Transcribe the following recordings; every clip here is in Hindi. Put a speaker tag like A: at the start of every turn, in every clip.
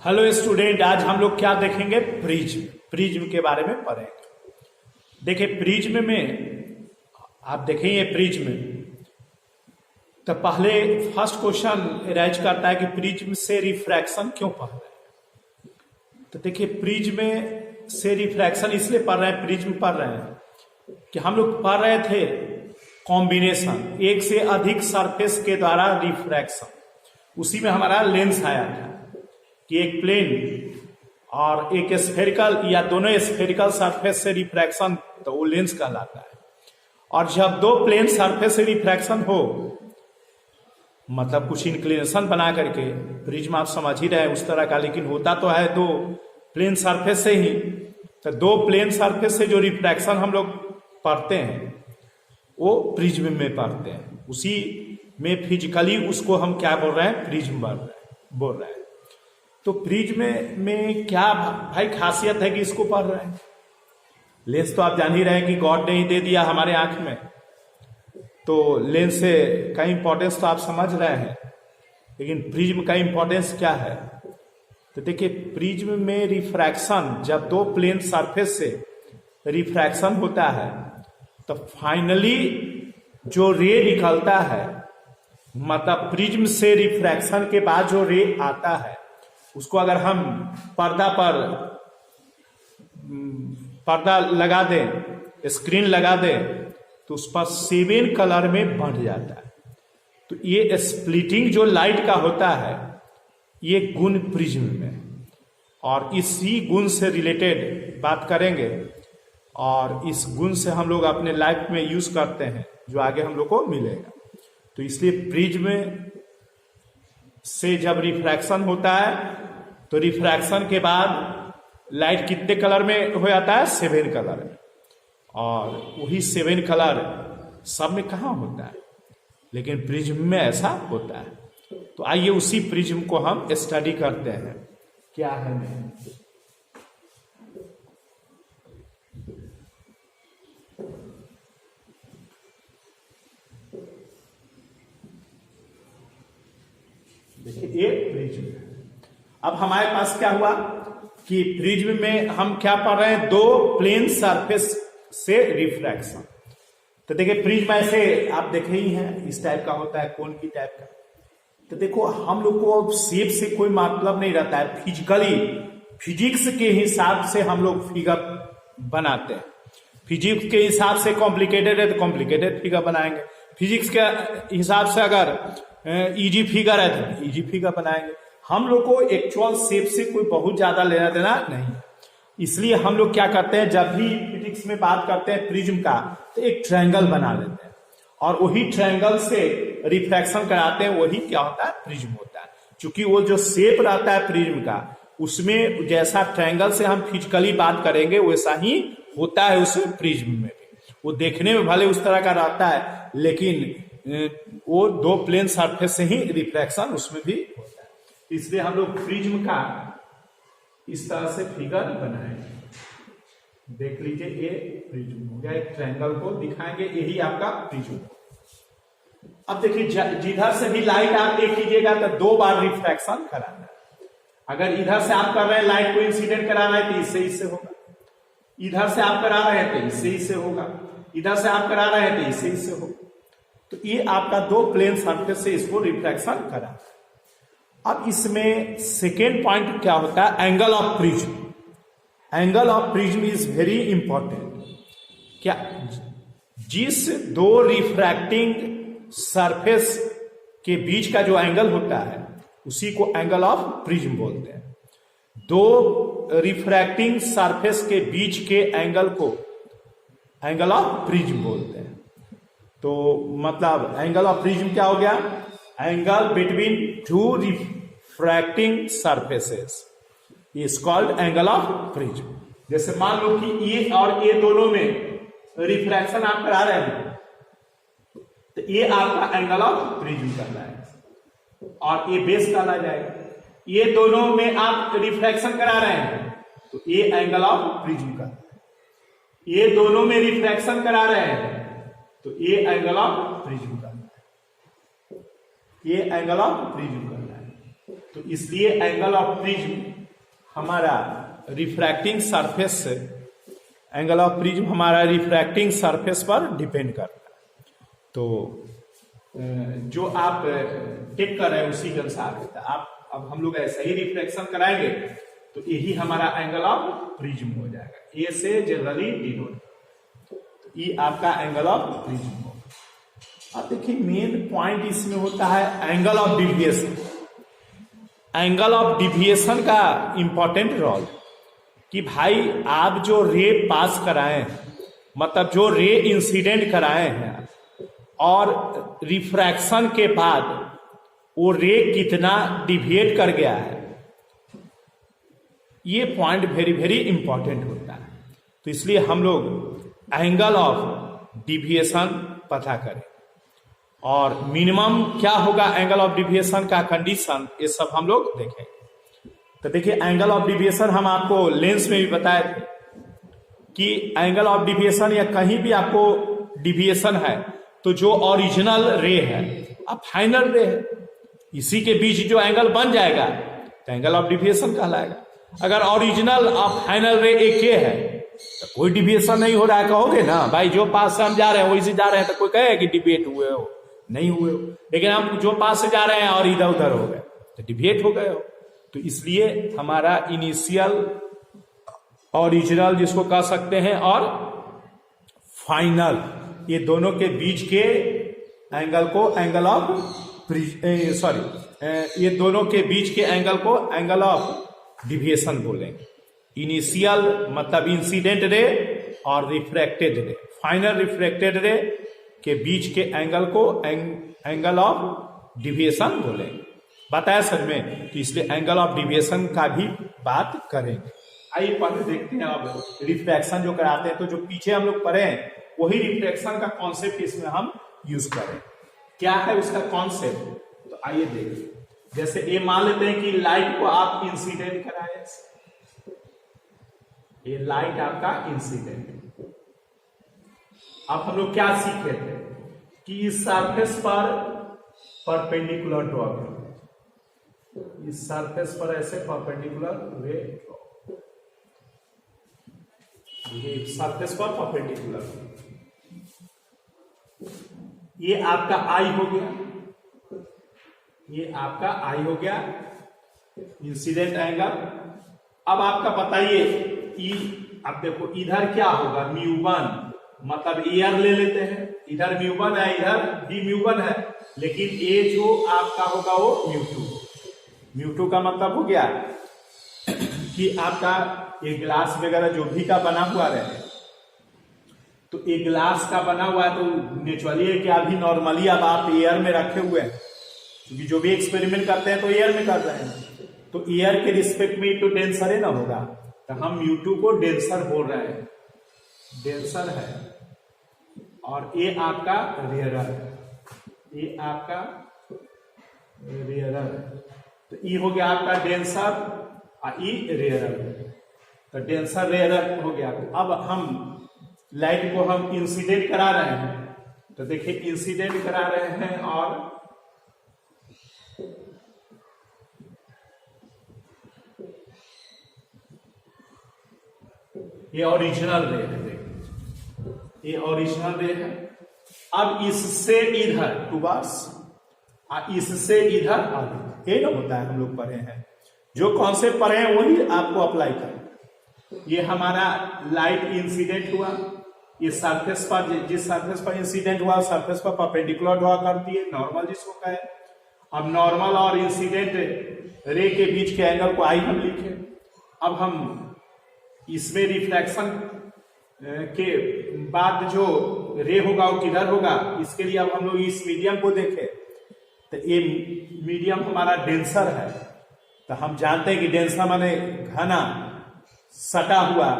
A: हेलो स्टूडेंट, आज हम लोग क्या देखेंगे? प्रिज्म। प्रिज्म के बारे में पढ़ेंगे। देखिए, प्रिज्म में आप देखेंगे प्रिज्म तो पहले फर्स्ट क्वेश्चन राइज करता है कि प्रिज्म से रिफ्रैक्शन क्यों पढ़ रहे हैं। तो देखिए, प्रिज्म से रिफ्रैक्शन इसलिए पढ़ रहे हैं, प्रिज्म पढ़ रहे हैं कि हम लोग पढ़ रहे थे कॉम्बिनेशन, एक से अधिक सरफेस के द्वारा रिफ्रैक्शन। उसी में हमारा लेंस आया था कि एक प्लेन और एक स्फेरिकल या दोनों स्फेरिकल सरफेस से रिफ्रैक्शन, तो वो लेंस कहलाता है। और जब दो प्लेन सरफेस से रिफ्रैक्शन हो, मतलब कुछ इंक्लिनेशन बना करके, प्रिज्म आप समझ ही रहे हैं उस तरह का, लेकिन होता तो है दो प्लेन सरफेस से ही। तो दो प्लेन सरफेस से जो रिफ्रैक्शन हम लोग पढ़ते हैं वो प्रिज्म में पढ़ते हैं। उसी में फिजिकली उसको हम क्या बोल रहे हैं? प्रिज्म बोल रहे हैं। तो प्रिज्म में क्या भाई खासियत है कि इसको पढ़ रहे हैं? लेंस तो आप जान ही रहे हैं कि गॉड ने ही दे दिया हमारे आंख में, तो लेंस से का इंपॉर्टेंस तो आप समझ रहे हैं, लेकिन प्रिज्म का इंपॉर्टेंस क्या है? तो देखिए, प्रिज्म में रिफ्रैक्शन, जब दो प्लेन सरफेस से रिफ्रैक्शन होता है तो फाइनली जो रे निकलता है, मतलब प्रिज्म से रिफ्रैक्शन के बाद जो रे आता है, उसको अगर हम पर्दा लगा दें, स्क्रीन लगा दें, तो उस पर 7 कलर में बढ़ जाता है। तो ये स्प्लिटिंग जो लाइट का होता है, ये गुण प्रिज्म में, और इसी गुण से रिलेटेड बात करेंगे, और इस गुण से हम लोग अपने लाइफ में यूज करते हैं, जो आगे हम लोग को मिलेगा। तो इसलिए प्रिज्म से जब रिफ्रैक्शन होता है तो रिफ्रैक्शन के बाद लाइट कितने कलर में हो जाता है? 7 कलर में। और वही 7 कलर सब में कहाँ होता है, लेकिन प्रिज्म में ऐसा होता है। तो आइए उसी प्रिज्म को हम स्टडी करते हैं। क्या है मैं देखिए, ये प्रिज्म है। अब हमारे पास क्या हुआ कि प्रिज्म में हम क्या पढ़ रहे हैं? दो प्लेन सरफेस से रिफ्रैक्शन। तो देखिए, प्रिज्म ऐसे आप देखे ही हैं, इस टाइप का होता है, कोन की टाइप का। तो देखो, हम लोग को शेप से कोई मतलब नहीं रहता है, फिजिकली फिजिक्स के हिसाब से हम लोग फिगर बनाते हैं। फिजिक्स के हिसाब से कॉम्प्लिकेटेड है तो कॉम्प्लिकेटेड फिगर बनाएंगे, फिजिक्स के हिसाब से अगर इजी फिगर है तो इजी फिगर बनाएंगे। हम लोग को एक्चुअल शेप से कोई बहुत ज्यादा लेना देना नहीं, इसलिए हम लोग क्या करते हैं, जब भी फिजिक्स में बात करते हैं प्रिज्म का, तो एक ट्रायंगल बना लेते हैं, और वही ट्रायंगल से रिफ्रैक्शन कराते हैं। वही क्या होता है? प्रिज्म होता है। क्योंकि वो जो शेप रहता है प्रिज्म का, उसमें जैसा ट्रायंगल से हम फिजिकली बात करेंगे वैसा ही होता है उस प्रिज्म में भी। वो देखने में भले उस तरह का रहता है, लेकिन वो दो प्लेन सरफेस से ही रिफ्रैक्शन उसमें भी होता है। इसलिए हम लोग प्रिज्म का इस तरह से फिगर बनाएंगे। देख लीजिए, ये प्रिज्म हो गया, एक ट्रायंगल को दिखाएंगे, यही आपका प्रिज्म। अब देखिए, जिधर से भी लाइट आप देख लीजिएगा तो 2 बार रिफ्रैक्शन कराना है। अगर इधर से आप कर रहे हैं लाइट को इंसिडेंट कराना है तो इससे होगा, इधर से आप करा रहे हैं तो इससे होगा, इधर से आप करा रहे हैं तो इससे होगा। तो ये आपका 2 प्लेन सरफेस से इसको रिफ्रैक्शन करा। अब इसमें सेकेंड पॉइंट क्या होता है? Angle of prism. Angle of prism is very important. क्या जिस 2 रिफ्रैक्टिंग सरफेस के बीच का जो एंगल होता है, उसी को एंगल ऑफ प्रिज्म बोलते हैं। 2 रिफ्रैक्टिंग सरफेस के बीच के एंगल को एंगल ऑफ प्रिज्म बोलते हैं। तो मतलब एंगल ऑफ प्रिज्म क्या हो गया? Angle between 2 refracting surfaces is called angle of prism. जैसे मान लो कि ये और ये दोनों में रिफ्रैक्शन आप करा रहे हैं, तो ये आपका एंगल ऑफ प्रिज्म करना है, और ये बेस कहला जाएगा। ये दोनों में आप रिफ्रैक्शन करा रहे हैं, तो ये एंगल ऑफ प्रिज्म करना है। ये दोनों में रिफ्रैक्शन करा रहे हैं, तो ये एंगल ऑफ प्रिज्म करना है, ये एंगल ऑफ प्रिज्म करना है। तो इसलिए एंगल ऑफ प्रिज्म हमारा रिफ्रैक्टिंग सरफेस से, एंगल ऑफ प्रिज्म हमारा रिफ्रैक्टिंग सरफेस पर डिपेंड करता है। तो जो आप टेक कर रहे हैं उसी के अनुसार होता है। आप अब हम लोग ऐसा ही रिफ्लेक्शन कराएंगे तो यही हमारा एंगल ऑफ प्रिज्म हो जाएगा। ए से जनरली डिनोट, तो ये आपका एंगल ऑफ प्रिज्म होगा। अब देखिए मेन पॉइंट इसमें होता है angle of deviation. Angle of deviation का इंपॉर्टेंट रोल कि भाई आप जो रे पास कराए हैं, मतलब जो रे इंसिडेंट कराए हैं और रिफ्रैक्शन के बाद वो रे कितना डिविएट कर गया है, ये पॉइंट वेरी वेरी इंपॉर्टेंट होता है। तो इसलिए हम लोग एंगल ऑफ डिविएशन पता करें और मिनिमम क्या होगा एंगल ऑफ डिविएशन का कंडीशन, ये सब हम लोग देखेंगे। तो देखिए एंगल ऑफ डिविएशन हम आपको लेंस में भी बताए थे कि एंगल ऑफ डिविएशन या कहीं भी आपको डिविएशन है तो जो ओरिजिनल रे है अब फाइनल रे है, इसी के बीच जो एंगल बन जाएगा तो एंगल ऑफ डिविएशन कहलाएगा। अगर ओरिजिनल और फाइनल रे एक ही है तो कोई डिविएशन नहीं हो रहा है, कहोगे ना भाई जो पास से हम जा रहे हैं वही से जा रहे हैं, तो कोई कहे कि डिविएट हुए हो, नहीं हुए हो। लेकिन हम जो पास से जा रहे हैं और इधर उधर हो गए तो डिविएट हो गए हो। तो इसलिए हमारा इनिशियल, ओरिजिनल जिसको कह सकते हैं, और फाइनल, ये दोनों के बीच के एंगल को एंगल ऑफ ये दोनों के बीच के एंगल को एंगल ऑफ डिविएशन बोलेंगे। इनिशियल मतलब इंसिडेंट रे और रिफ्रैक्टेड रे, फाइनल रिफ्रैक्टेड रे के बीच के एंगल को एंगल ऑफ डिविएशन बोलेंगे। बताया सर में, तो इसलिए एंगल ऑफ डिविएशन का भी बात करेंगे। आइए पहले देखते हैं अब रिफ्रैक्शन जो कराते हैं, तो जो पीछे हम लोग पढ़े हैं वही रिफ्लेक्शन का कॉन्सेप्ट इसमें हम यूज करें। क्या है उसका कॉन्सेप्ट, तो आइए देखिए। जैसे ये मान लेते हैं कि लाइट को आप इंसिडेंट कराए, ये लाइट आपका इंसिडेंट। अब हम लोग क्या सीखे थे कि इस सरफेस पर परपेंडिकुलर ड्रॉ करें, इस सरफेस पर ऐसे परपेंडिकुलर रे, ये सरफेस पर परपेंडिकुलर, ये आपका आई हो गया, ये आपका आई हो गया इंसिडेंट एंगल। अब आपका बताइए अब देखो इधर क्या होगा, म्यू1, मतलब एयर ले लेते हैं, इधर म्यू1 है, इधर भी म्यू1 है, लेकिन ये जो आपका होगा वो म्यू2। म्यू2 का मतलब हो गया कि आपका ये ग्लास वगैरह जो भी का बना हुआ रहे, तो एक ग्लास का बना हुआ है तो नेचुरली है कि अभी नॉर्मली अब आप एयर में रखे हुए हैं, क्योंकि जो भी एक्सपेरिमेंट करते हैं तो एयर में कर रहे हैं, तो एयर के रिस्पेक्ट में तो डेंसर है ना होगा, तो हम म्यू2 को डेंसर बोल रहे हैं, डेंसर है। और ये आपका रेयरर है, ये आपका रेयरर है, तो ये हो गया आपका डेंसर और ये रेयरर है, तो डेंसर रेयरर हो गया। अब हम लाइट को हम इंसिडेंट करा रहे हैं, तो देखिए इंसिडेंट करा रहे हैं और ये ओरिजिनल रे है, देखिए ये ओरिजिनल रे है। अब इससे इधर टूवर्ड्स और इससे इधर आगे, ये ना होता है, हम लोग पढ़े हैं, जो कॉन्सेप्ट पढ़े हैं वही आपको अप्लाई करें। ये हमारा लाइट इंसिडेंट हुआ, ये सरफेस पर, जिस सरफेस पर इंसिडेंट हुआ सरफेस पर परपेंडिकुलर ड्रॉ करती है, नॉर्मल जिसको कहे। अब नॉर्मल और इंसिडेंट रे के बीच के एंगल को आई हम लिखे। अब हम इसमें रिफ्लेक्शन के बाद जो रे होगा वो किधर होगा, इसके लिए अब हम लोग इस मीडियम को देखें, तो ये मीडियम हमारा डेंसर है, तो हम जानते हैं कि डेंसर माने घना, सटा हुआ,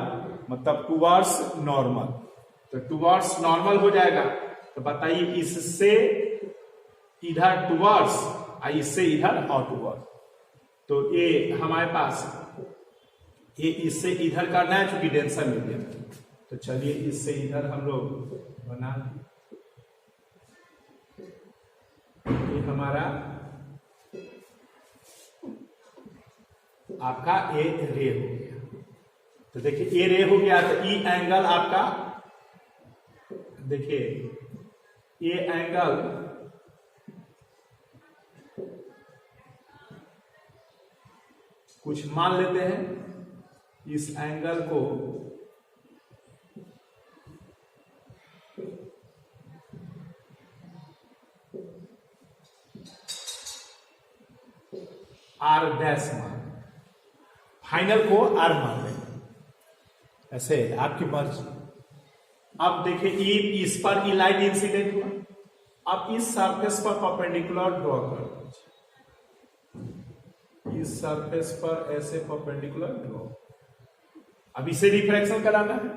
A: मतलब टुवर्ड्स नॉर्मल, तो टुवर्ड्स नॉर्मल हो जाएगा। तो बताइए इससे इधर टुवर्ड्स और इससे इधर आउटवर्ड, तो ये हमारे पास ये इससे इधर करना है क्योंकि डेंसर मीडियम है, तो चलिए इससे इधर हम लोग बना, ये हमारा आपका ए रे हो गया। तो देखिए ए रे हो गया तो ई एंगल आपका, देखिए ए एंगल कुछ मान लेते हैं, इस एंगल को आर डैश मान, फाइनल को आर मान लेंगे, ऐसे आपकी मर्जी। अब देखिए इस पर ई लाइन इंसिडेंट हुआ, अब इस सरफेस पर परपेंडिकुलर ड्रॉ कर दीजिए, इस सरफेस पर ऐसे परपेंडिकुलर ड्रॉ। अब इसे रिफ्रैक्शन कराना है,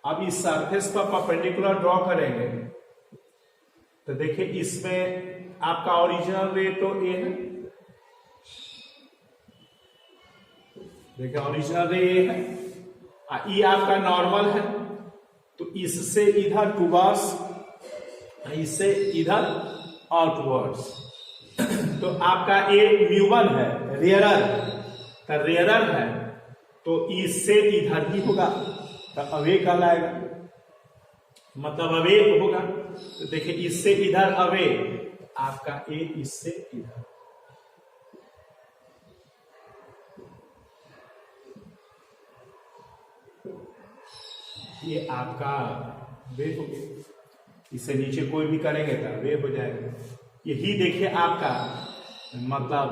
A: अब इस सरफेस पर परपेंडिकुलर ड्रॉ करेंगे तो देखिए इसमें आपका ओरिजिनल रे तो ए है, देखिए ओरिजिनल रे ए है, ई आपका नॉर्मल है, तो इससे इधर टूवर्ड्स, इससे इधर आउटवर्ड्स, तो आपका ए म्यू1 है, रेयरर, तो रेयरर है तो इससे इधर ही होगा, तो अवे कहलाएगा, मतलब अवे होगा। तो देखिए इससे इधर अवे, आपका ए इससे इधर, ये आपका वे हो गया। इससे नीचे कोई भी करेंगे तो वे हो जाएगा। यही देखिए आपका मतलब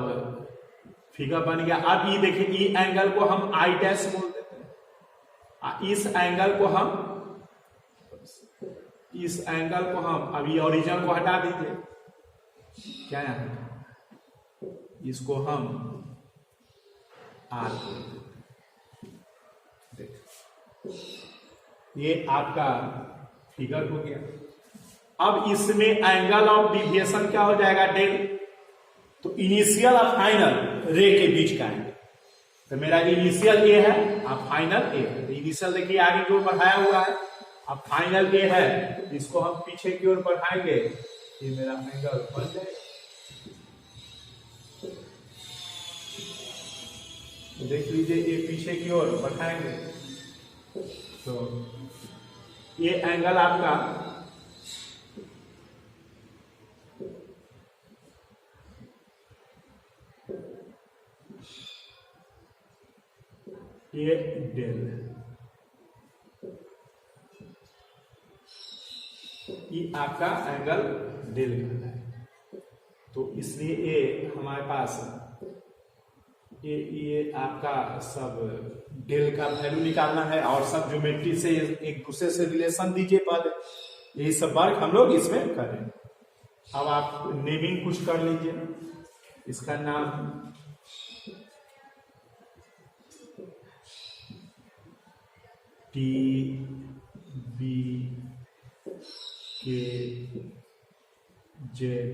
A: फिगर बन गया। अब ये देखिए ई एंगल को हम आई डैश बोल देते हैं, इस एंगल को हम, इस एंगल को हम, अब ये ओरिजिनल को हटा दीजिए, क्या है इसको हम आर बोल देते हैं। ये आपका फिगर हो गया। अब इसमें एंगल ऑफ डिविएशन क्या हो जाएगा, डेल। तो इनिशियल और फाइनल रे के बीच का एंगल, तो मेरा इनिशियल ए है और फाइनल ए है। तो इनिशियल देखिए आगे की ओर बढ़ाया हुआ है, अब फाइनल ए है, इसको हम पीछे की ओर बढ़ाएंगे, ये मेरा एंगल बन जाएगा। देख लीजिए ये पीछे की ओर बढ़ाएंगे तो ये एंगल आपका ये डेल, ये आपका एंगल डेल है। तो इसलिए ये हमारे पास ये आपका सब डेल का वैल्यू निकालना है और सब ज्योमेट्री से एक दूसरे से रिलेशन दीजिए पहले, यही सब वर्क हम लोग इसमें करें। अब आप नेमिंग कुछ कर लीजिए, इसका नाम टी बी के जेड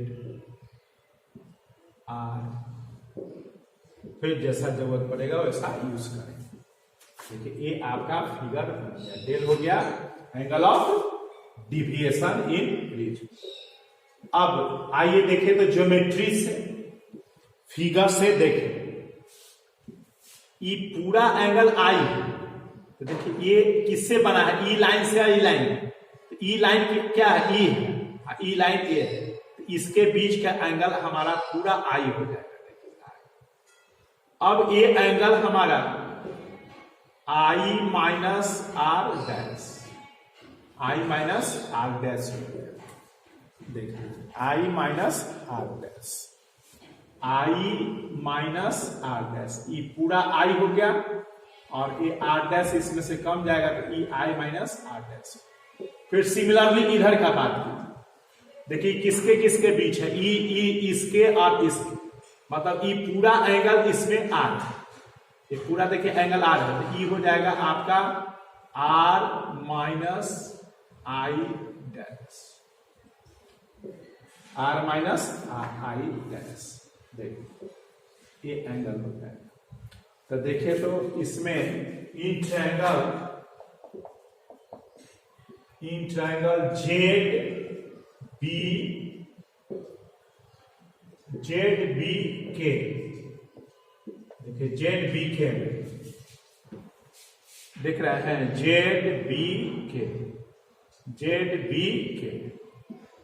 A: आर, फिर जैसा जरूरत पड़ेगा वैसा यूज करें। देखिए ये आपका फिगर बन गया, डेल हो गया angle of deviation in region. अब आइए देखें तो ज्योमेट्री से, फिगर से देखें, ये पूरा एंगल आई है, तो देखिए ये किससे बना है, ई लाइन से, ई लाइन, तो ई लाइन की क्या है, ई है, ई लाइन ए है, तो इसके बीच का एंगल हमारा पूरा आई हो जाएगा। अब ये एंगल हमारा I minus R dash, I minus R dash हो गया। देखिए I minus R dash, I minus R dash, ये पूरा आई हो गया और ये आर डैश इसमें से कम जाएगा तो ये आई माइनस आर डैश। फिर सिमिलरली इधर का बात कीजिए, देखिए किसके किसके बीच है, ई इसके और इसके, मतलब ये पूरा एंगल इसमें आर, ये पूरा देखिए एंगल आर है, तो ई हो जाएगा आपका R minus I dash, R minus I dash. देखिए ये एंगल होता है। तो देखिए तो इसमें इन ट्रायंगल जेड बी के, देखिए जेड बी के दिख रहे हैं, जेड बी के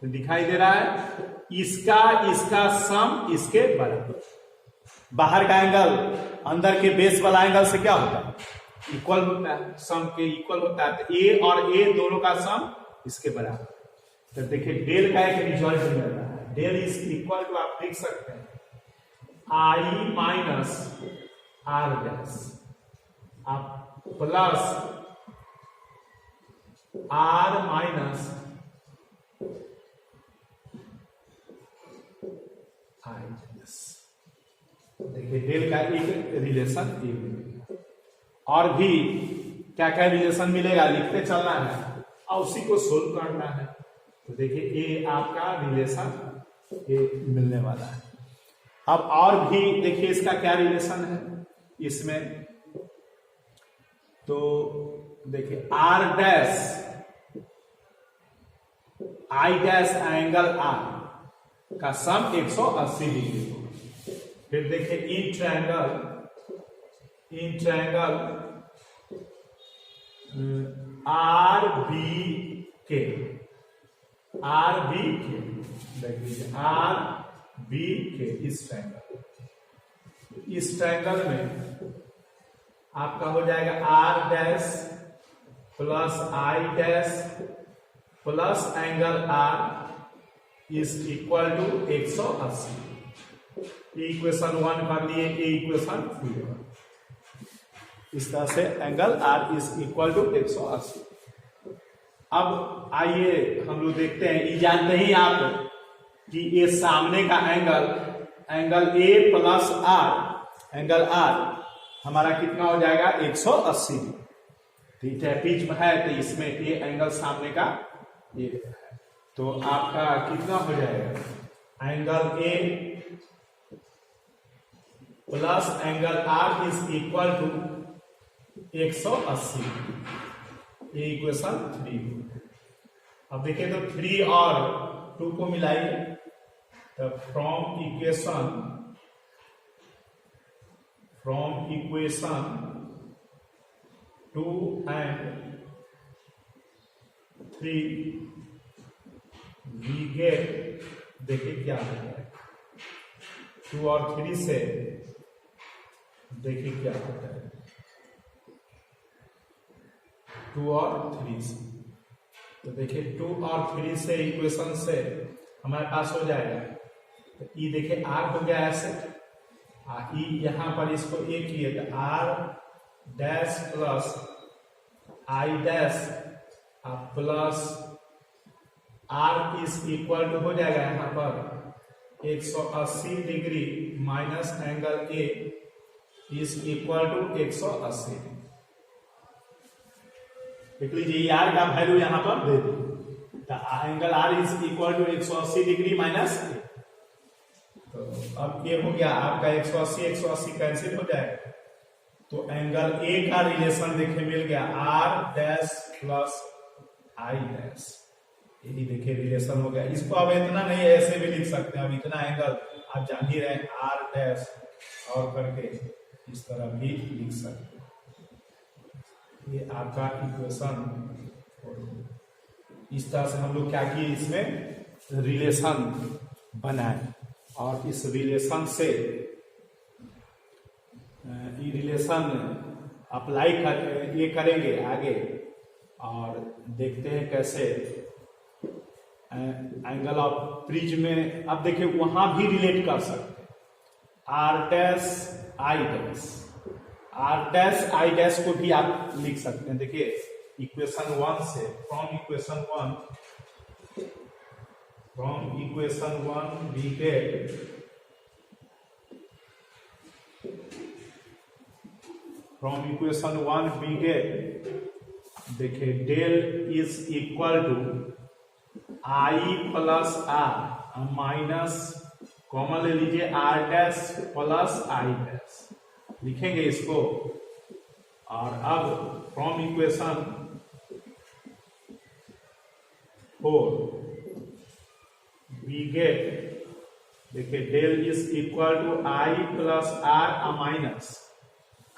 A: दिखाई दे रहा है। इसका सम इसके बराबर। बाहर का एंगल अंदर के बेस वाला एंगल से क्या होता है? इक्वल होता है, सम के इक्वल होता है। तो ए और ए दोनों का सम इसके बराबर। तो देखिए डेल का एक रिजल्ट मिल रहा है। डेल इज इक्वल टू, आप लिख सकते हैं आई माइनस आर डैश आप plus R minus I dash. देखिए डेल का एक रिलेशन और भी क्या क्या रिलेशन मिलेगा लिखते चलना है और उसी को सोल्व करना है। तो देखिए ए आपका रिलेशन ए मिलने वाला है। अब और भी देखिए इसका क्या रिलेशन है इसमें, तो देखिए R dash I dash angle R का सम 180 डिग्री हो। फिर देखिए इन ट्रायंगल आर बी के देखिए आर बी के इस ट्रायंगल में आपका हो जाएगा R dash plus I dash plus angle R is equal to 180। Equation 1 कर लिए, इक्वेशन 2। इस तरह से angle R is equal to 180। अब आइए हम लोग देखते हैं, ये जानते ही आप कि ये सामने का angle A plus R, angle R हमारा कितना हो जाएगा 180। थीटा बीच में है तो इसमें ये एंगल सामने का ये है, तो आपका कितना हो जाएगा angle A plus angle R is equal to 180। ये इक्वेशन 3। अब देखिए तो 3 और 2 को मिलाइए, तो from equation 2 and 3 we get, देखिए क्या हो जाएगा 2 और 3 से, देखिए क्या होता है 2 और 3 से। तो देखिए 2 और 3 से इक्वेशन से हमारे पास हो जाएगा, तो ई देखिए आर हो गया ऐसे, ई यहां पर इसको ए किए तो R dash plus I dash plus R is equal to हो जाएगा यहां पर 180 degree minus angle A is equal to 180। देख लीजिए आर का वैल्यू यहां पर दे दी, तो angle R is equal to 180 degree minus A. तो अब ये हो गया आपका 180 कैंसिल हो जाएगा, तो एंगल ए का रिलेशन देखिए मिल गया R dash plus I dash. ये देखिए रिलेशन हो गया। इसको अब इतना नहीं ऐसे भी लिख सकते हैं, अब इतना एंगल आप जान ही रहे आर डैश और करके इस तरह भी लिख सकते हैं। ये आपका इक्वेशन, इस तरह से हम लोग क्या किए इसमें रिलेशन बनाए और इस रिलेशन से ये रिलेशन अप्लाई कर ये करेंगे आगे और देखते हैं कैसे एंगल ऑफ प्रिज्म में। अब देखिए वहां भी रिलेट कर सकते हैं R dash I dash, R dash I dash को भी आप लिख सकते हैं। देखिए इक्वेशन 1 से, फ्रॉम इक्वेशन 1 वी गेट देखिए del is equal to I plus R minus common ले लीजिए R dash plus I dash, लिखेंगे इसको। और अब फ्रॉम इक्वेशन 4 वी गेट, देखिए del is equal to I plus R minus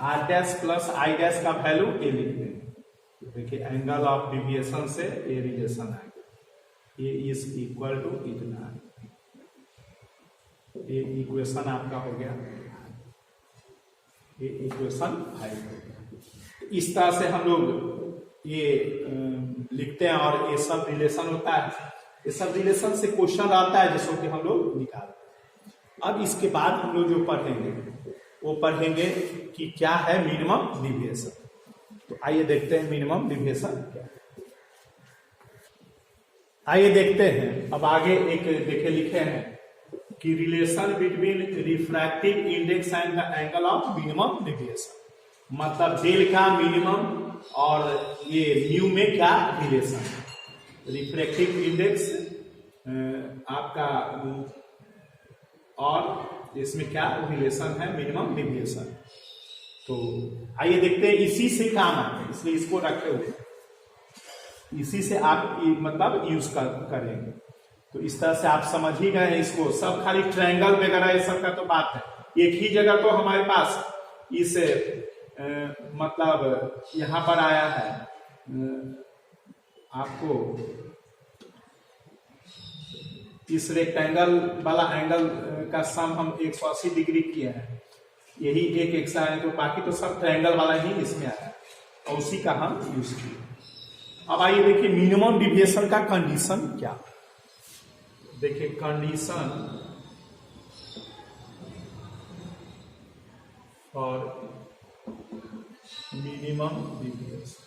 A: R dash plus I dash का वैल्यू ए लिख देंगे। देखिए एंगल ऑफ डिविएशन से ए रिलेशन आ गया, ए इज इक्वल टू इतना, ये इक्वेशन आपका हो गया, ये इक्वेशन 5 हो गया। इस तरह से हम लोग ये लिखते हैं और ये सब रिलेशन होता है, ये सब रिलेशन से क्वेश्चन आता है जिसको कि हम लोग निकालते हैं। अब इसके बाद हम लोग जो पढ़ेंगे वो पढ़ेंगे कि क्या है मिनिमम डिविएशन। तो आइए देखते हैं मिनिमम डिविएशन क्या है। आइए देखते हैं। अब आगे एक देखे लिखे हैं कि relation between refractive index and the angle of minimum deviation, मतलब डेल का मिनिमम और ये म्यू में क्या रिलेशन है। रिफ्रैक्टिव इंडेक्स आपका और इसमें क्या रिलेशन है मिनिमम डिविएशन। तो आइए देखते हैं, इसी से काम आते हैं इसलिए इसको रखे हुए, इसी से आप मतलब यूज करेंगे। तो इस तरह से आप समझ ही गए इसको, सब खाली ट्रायंगल वगैरह ये सब का तो बात है। एक ही जगह तो हमारे पास इस मतलब यहां पर आया है आपको इस रेक्टेंगल वाला एंगल का सम हम 180 डिग्री किए हैं, यही एक एक्सा है, तो बाकी तो सब ट्रायंगल वाला ही इसमें आया और उसी का हम यूज किए। अब आइए देखिए मिनिमम डिविएशन का कंडीशन क्या। देखिए कंडीशन फॉर मिनिमम डिविएशन,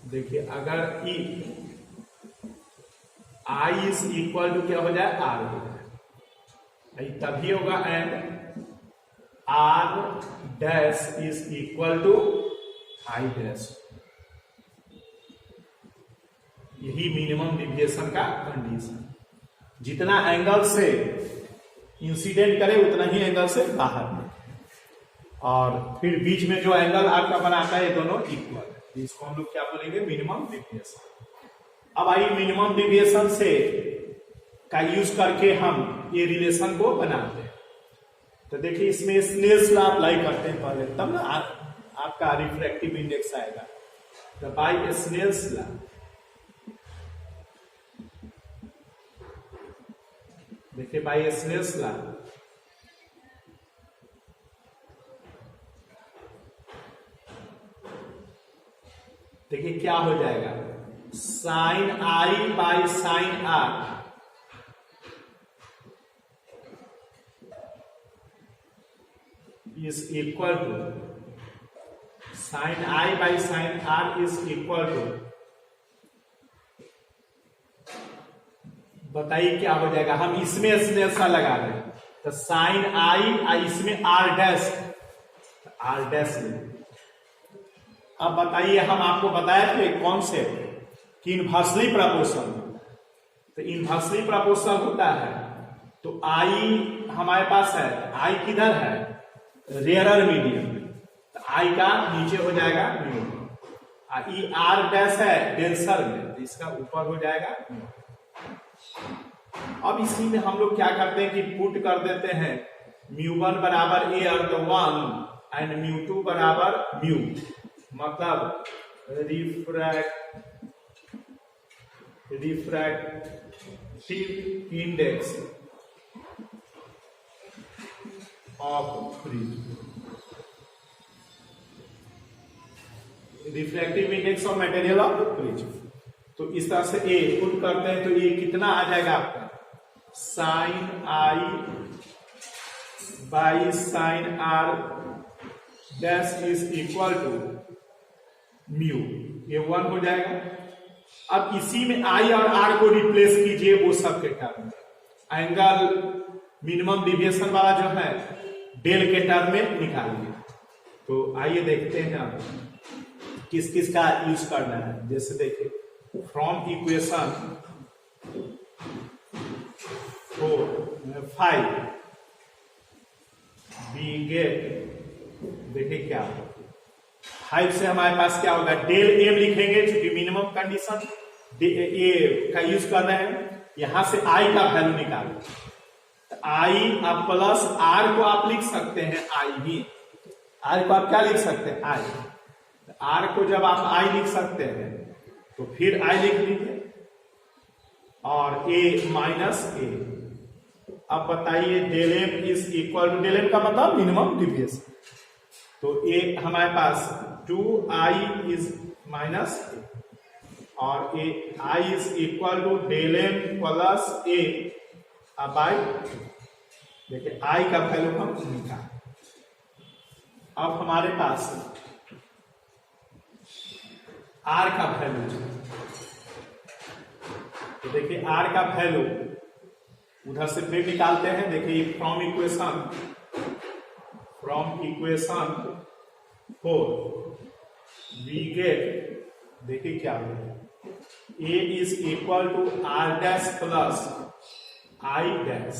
A: देखिए अगर आई इज इक्वल टू क्या हो जाए आर हो जाए, तभी होगा and R dash is equal to I dash, यही मिनिमम डिविएशन का कंडीशन। जितना एंगल से इंसिडेंट करे उतना ही एंगल से बाहर निकले, और फिर बीच में जो एंगल आपका बनाता है ये दोनों इक्वल है, इसको हम लोग क्या बोलेंगे मिनिमम डिविएशन। अब आइए मिनिमम डिविएशन से का यूज करके हम ये रिलेशन को बनाते हैं। तो देखिए इसमें स्नेल्स लॉ अप्लाई करते हैं पहले, तब ना आपका रिफ्रैक्टिव इंडेक्स आएगा। तो बाय स्नेल्स लॉ, देखिए बाय स्नेल्स लॉ देखिए क्या हो जाएगा, sine I by sine R is equal to sine I by sine R is equal to, बताइए क्या हो जाएगा। हम इसमें स्नेल्स लगा रहे हैं तो साइन आई इसमें आर डैश, आर डैश में। अब बताइए हम आपको बताया थे कॉन्सेप्ट कि इनवर्सली प्रोपोर्शनल, तो इनवर्सली प्रोपोर्शनल होता है तो आई हमारे पास है, आई किधर है रेयरर मीडियम, तो आई का नीचे हो जाएगा म्यू, ई आर डैश है डेंसर में तो इसका ऊपर हो जाएगा म्यू। अब इसी में हम लोग क्या करते हैं कि पुट कर देते हैं μ1 बराबर ए और 1 एंड μ2 बराबर म्यू, मतलब refractive index of fridge, refractive index of material of fridge. तो इस तरह से ए पुट करते हैं तो ये कितना आ जाएगा आपका, sine I by sine R dash is equal to mu, ये 1 हो जाएगा। अब इसी में आई और आर को रिप्लेस कीजिए वो सब के टर्म में, एंगल मिनिमम डिविएशन वाला जो है डेल के टर्म में निकालिए। तो आइए देखते हैं अब किस किस का यूज करना है। जैसे देखिए फ्रॉम इक्वेशन 5 वी गेट, देखिए क्या 5 से हमारे पास क्या होगा, डेल एम लिखेंगे क्योंकि मिनिमम कंडीशन ए का यूज कर रहे हैं, यहां से आई का वैल्यू निकालो। आई अब प्लस आर को आप लिख सकते हैं आई ही, आर को आप क्या लिख सकते हैं आई। आर को जब आप आई लिख सकते हैं तो फिर आई लिख लीजिए और ए माइनस ए। अब बताइए del M is equal to, del M का मतलब मिनिमम डिविएशन, तो ए हमारे पास 2i इज माइनस ए और A I is equal to del M plus A by, देखिए आई का वैल्यू हम निकाल। अब हमारे पास आर का वैल्यू, तो देखिए आर का वैल्यू उधर से फिर निकालते हैं। देखिए फ्रॉम इक्वेशन 4 वी गेट, देखिए क्या होगा, A is equal to R dash plus I dash.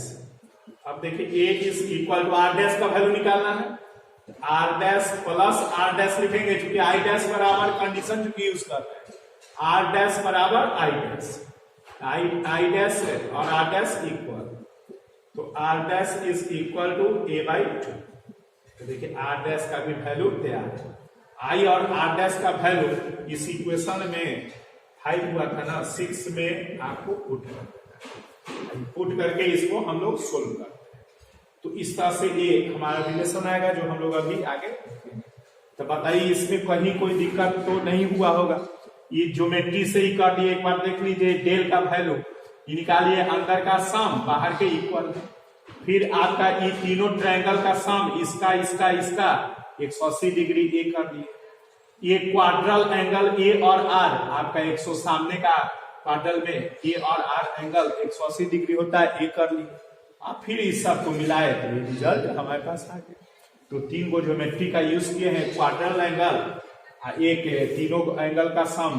A: अब देखिए A is equal to R dash का वैल्यू निकालना है, R dash plus R dash लिखेंगे क्योंकि आई डैश बराबर कंडीशन चूंकि यूज कर रहे हैं, आर डैश बराबर आई डैश, आई डैश है और आर डैश इक्वल, तो R dash is equal to A by 2। तो देखिए आर डैश का भी वैल्यू तैयार है। आई और आर डैश का वैल्यू इस इक्वेशन में 5 हुआ था ना, 6 में आपको पुट करके इसको हम लोग सोल्व करते हैं। तो इस तरह से ये हमारा रिलेशन आएगा जो हम लोग अभी आगे। तो बताइए इसमें कहीं कोई दिक्कत तो नहीं हुआ होगा। ये ज्योमेट्री से ही कर लिए, एक बार देख लीजिए डेल का वैल्यू ये निकालिए, अंदर का सम बाहर के इक्वल, फिर आपका ये तीनों ट्रायंगल का सम इसका इसका इसका 180 डिग्री ए कर लिए। ये क्वाड्रल एंगल ए और आर आपका 100 सामने का क्वाड्रल में ए और आर एंगल 180 डिग्री होता है, ए कर लिए। आप फिर इस सब को मिलाए तो ये रिजल्ट हमारे पास आ गया। तो 3 गो ज्योमेट्री का यूज किए हैं, क्वाड्रल एंगल, एक तीनों एंगल का सम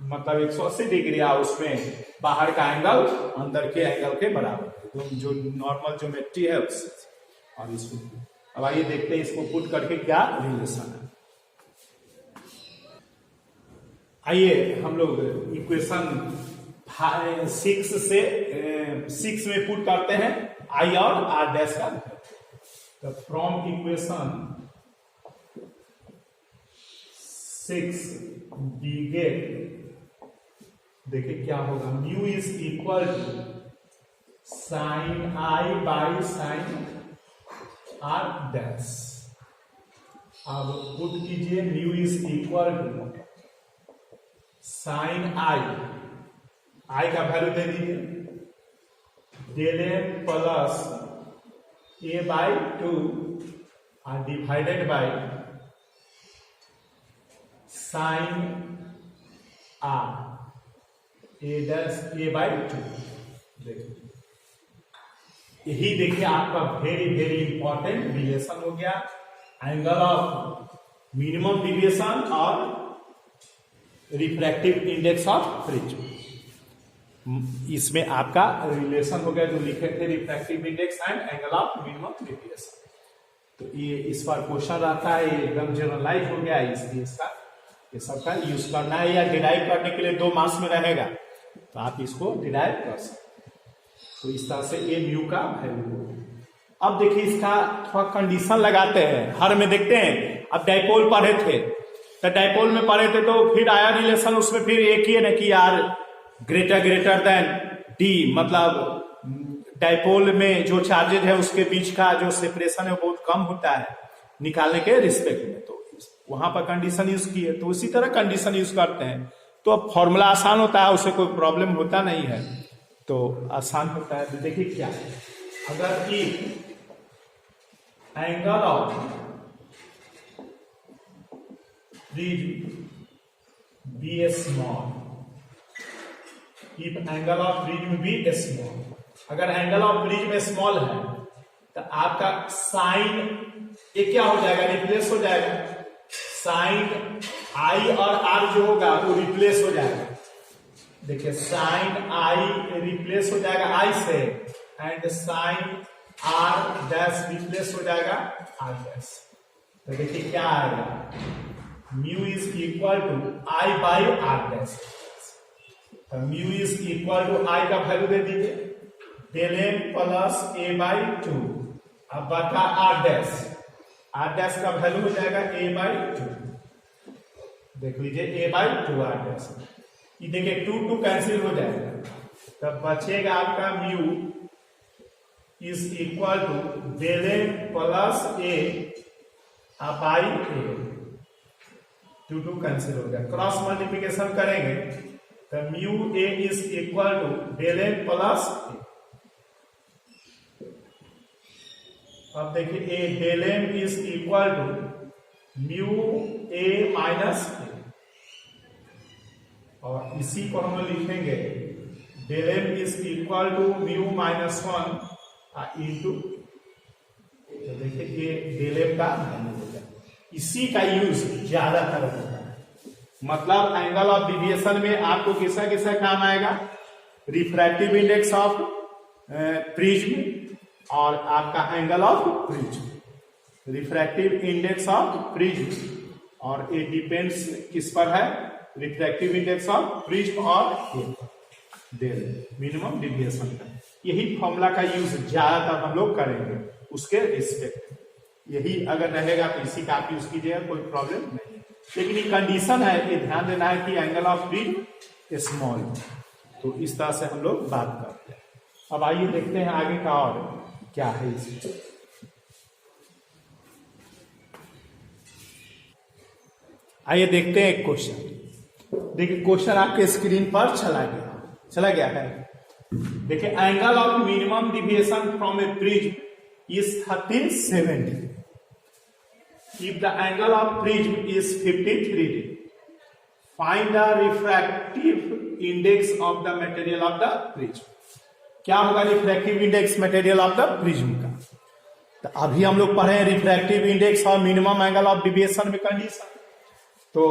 A: मतलब 180 डिग्री, उसमें बाहर का एंगल अंदर के एंगल के बराबर, तो जो नॉर्मल ज्योमेट्री है उससे। और इसको अब आइए देखते हैं इसको पुट करके क्या रिलेशन है। आइए हम लोग इक्वेशन 6 में पुट करते हैं आई और आर डैश का। तो फ्रॉम इक्वेशन 6 वी गेट, देखिए क्या होगा, mu is equal to sine I by sine R dash. अब पुट कीजिए mu is equal to sine I का वैल्यू दे दीजिए del M plus A by 2 और divided by sine R A dash A by 2। देखिए यही देखिए आपका वेरी वेरी इंपॉर्टेंट रिलेशन हो गया, एंगल ऑफ मिनिमम डिविएशन और रिफ्रैक्टिव इंडेक्स ऑफ प्रिज्म। इसमें आपका रिलेशन हो गया जो लिखे थे, refractive index and angle of minimum deviation. तो ये इस बार क्वेश्चन रहता है, ये एकदम जनरलाइज हो गया, इसलिए इसका ये सबका यूज करना है, या डिराइव करने के लिए 2 मार्क्स में रहेगा तो आप इसको डिराइव कर सकते हैं। तो इस तरह से ये म्यू का वैल्यू। अब देखिए इसका थोड़ा कंडीशन लगाते हैं, हर में देखते हैं। अब डाइपोल पढ़े थे, तो डाइपोल में पढ़े थे तो फिर आया रिलेशन, उसमें फिर एक ही है ना कि यार ग्रेटर देन डी, मतलब डाइपोल में जो चार्जेज है उसके बीच का जो सेपरेशन है बहुत कम होता है निकालने के रिस्पेक्ट में, तो वहां पर कंडीशन यूज की है। तो उसी तरह कंडीशन यूज करते हैं, तो अब फॉर्मूला आसान होता है, उससे कोई प्रॉब्लम होता नहीं है, तो आसान होता है। तो देखिए क्या है, अगर कि angle of prism be small, if angle of prism be small, अगर एंगल ऑफ प्रिज्म स्मॉल है तो आपका साइन ये क्या हो जाएगा, रिप्लेस हो जाएगा। साइन आई और आर जो होगा वो रिप्लेस हो जाएगा। देखिए साइन आई रिप्लेस हो जाएगा आई से, and sine R dash replace हो जाएगा आर डैश। तो देखिए क्या आएगा, mu is equal to I by R dash. तो mu is equal to I का वैल्यू दे दीजिए del M plus A by two, अब बटा आर डैश का वैल्यू हो जाएगा ए बाई टू, देख लीजिए ए बाई टू आर डैश, ये देखिए 2 2 कैंसिल हो जाएगा, तब बचेगा आपका mu is equal to del M plus A by A, 2 2 cancel हो गया, क्रॉस मल्टीप्लीकेशन करेंगे तो mu A is equal to del M plus A, अब देखिए A del M is equal to mu A minus A, और इसी को हम लिखेंगे del M is equal to mu minus 1 into, तो देखिए ये डेल एम का वैल्यू होगा, इसी का यूज ज्यादातर होता है, मतलब एंगल ऑफ डिविएशन में आपको किसका किसका काम आएगा, रिफ्रैक्टिव इंडेक्स ऑफ प्रिज्म और आपका angle of prism, refractive index of prism, और ये डिपेंड्स किस पर है, रिफ्रैक्टिव इंडेक्स ऑफ प्रिज्म और डेल मिनिमम डिविएशन का, यही फॉर्मूला का यूज ज्यादातर हम लोग करेंगे उसके रिस्पेक्ट, यही अगर रहेगा तो इसी का आप यूज कीजिएगा, कोई प्रॉब्लम नहीं, लेकिन ये कंडीशन है, ये ध्यान देना है कि एंगल ऑफ प्रिज्म स्मॉल, तो इस तरह से हम लोग बात करते हैं। अब आइए देखते हैं आगे का और क्या है इसमें। आइए देखते हैं एक क्वेश्चन, देखिए क्वेश्चन आपके स्क्रीन पर चला गया है, देखिए angle of minimum deviation from A prism is 1370, if the angle of prism is 53 degree, find the refractive index of the material of the prism. क्या होगा refractive index material of the prism का, तो अभी हम लोग पढ़े हैं रिफ्रैक्टिव इंडेक्स और मिनिमम एंगल ऑफ डिविएशन में कंडीशन, तो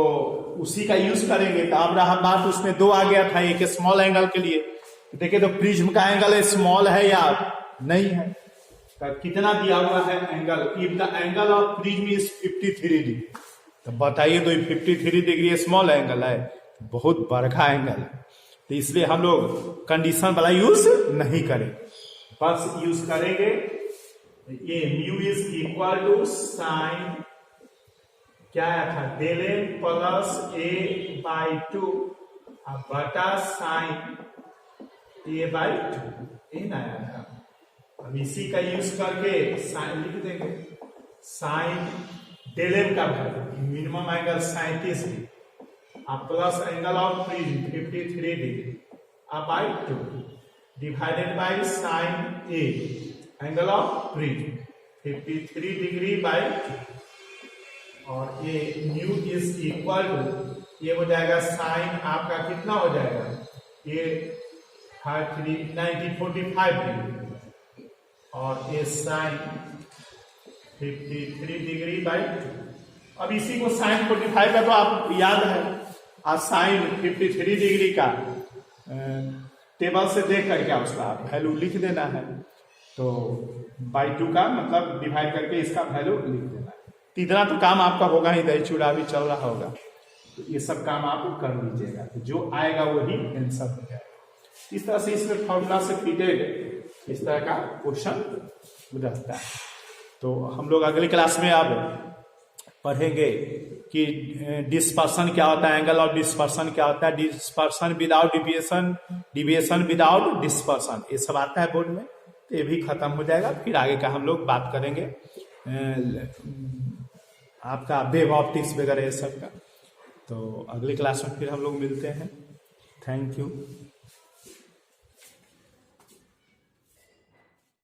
A: उसी का यूज करेंगे। तो अब रहा बात उसमें दो आ गया था, एक स्मॉल एंगल के लिए, देखिए तो प्रिज्म का एंगल स्मॉल है या नहीं है, तो कितना दिया हुआ है angle, if the angle of prism is 53 degree, तो बताइए तो 53 डिग्री स्मॉल एंगल है, बहुत बड़ा एंगल है, तो इसलिए हम लोग कंडीशन वाला यूज नहीं करें, बस यूज करेंगे ये mu is equal to sine क्या आया था del M plus A by 2 बटा साइन ए बाई 2 इन आया था। अब इसी का यूज करके साइन लिख देंगे, साइन डेल एम का value minimum angle 37 degree plus angle of prism 53 degree by 2 divided by sign A angle of prism 53 degree by 2, और ये न्यू इज इक्वल टू ये हो जाएगा साइन आपका कितना हो जाएगा, ये 45 डिग्री और ये साइन 53 डिग्री बाई 2। अब इसी को साइन 45 का तो आप याद है, आज साइन 53 डिग्री का टेबल से देख करके उसका वैल्यू लिख देना है, तो बाई 2 का मतलब डिवाइड करके इसका वैल्यू लिख देना है। इतना तो काम आपका होगा ही, दही चूड़ा भी चल रहा होगा, तो ये सब काम आप कर लीजिएगा, तो जो आएगा वही आंसर हो जाएगा। इस तरह से इसमें फॉर्मूला से फिटेड इस तरह का क्वेश्चन रहता है। तो हम लोग अगली क्लास में अब पढ़ेंगे कि डिस्पर्सन क्या होता है, एंगल ऑफ डिस्पर्सन क्या होता है, dispersion without deviation, deviation without dispersion, ये सब आता है बोर्ड में, तो ये भी खत्म हो जाएगा। फिर आगे का हम लोग बात करेंगे आपका वेव ऑप्टिक्स वगैरह ये सब का। तो अगली क्लास में फिर हम लोग मिलते हैं। Thank you.